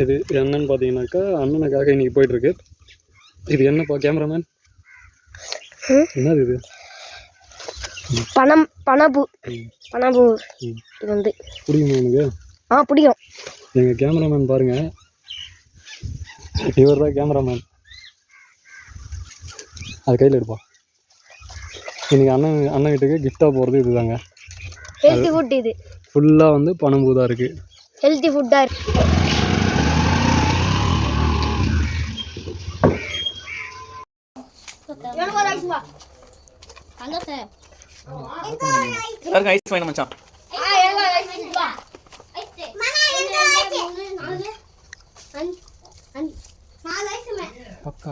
இது என்னன்னு பார்த்தீங்கன்னாக்கா அண்ணனுக்காக இன்னைக்கு போயிட்டுருக்கு. இது என்னப்பா கேமராமேன், என்னது இது? பனம்பூ இது வந்து பிடிக்குமா எனக்கு? பிடிக்கும். எங்கள் கேமராமேன் பாருங்க, இவர் தான் கேமராமேன். அது கையில் எடுப்பா. இன்னைக்கு அண்ணன் வீட்டுக்கு கிஃப்டாக போகிறது இது தாங்க. Healthy food. இது ஃபுல்லாக வந்து பனம்பூ தான் இருக்குது. ஹெல்த்தி ஃபுட்டாக இருக்குது. ஐஸ் வேணும் மச்சான். பக்கா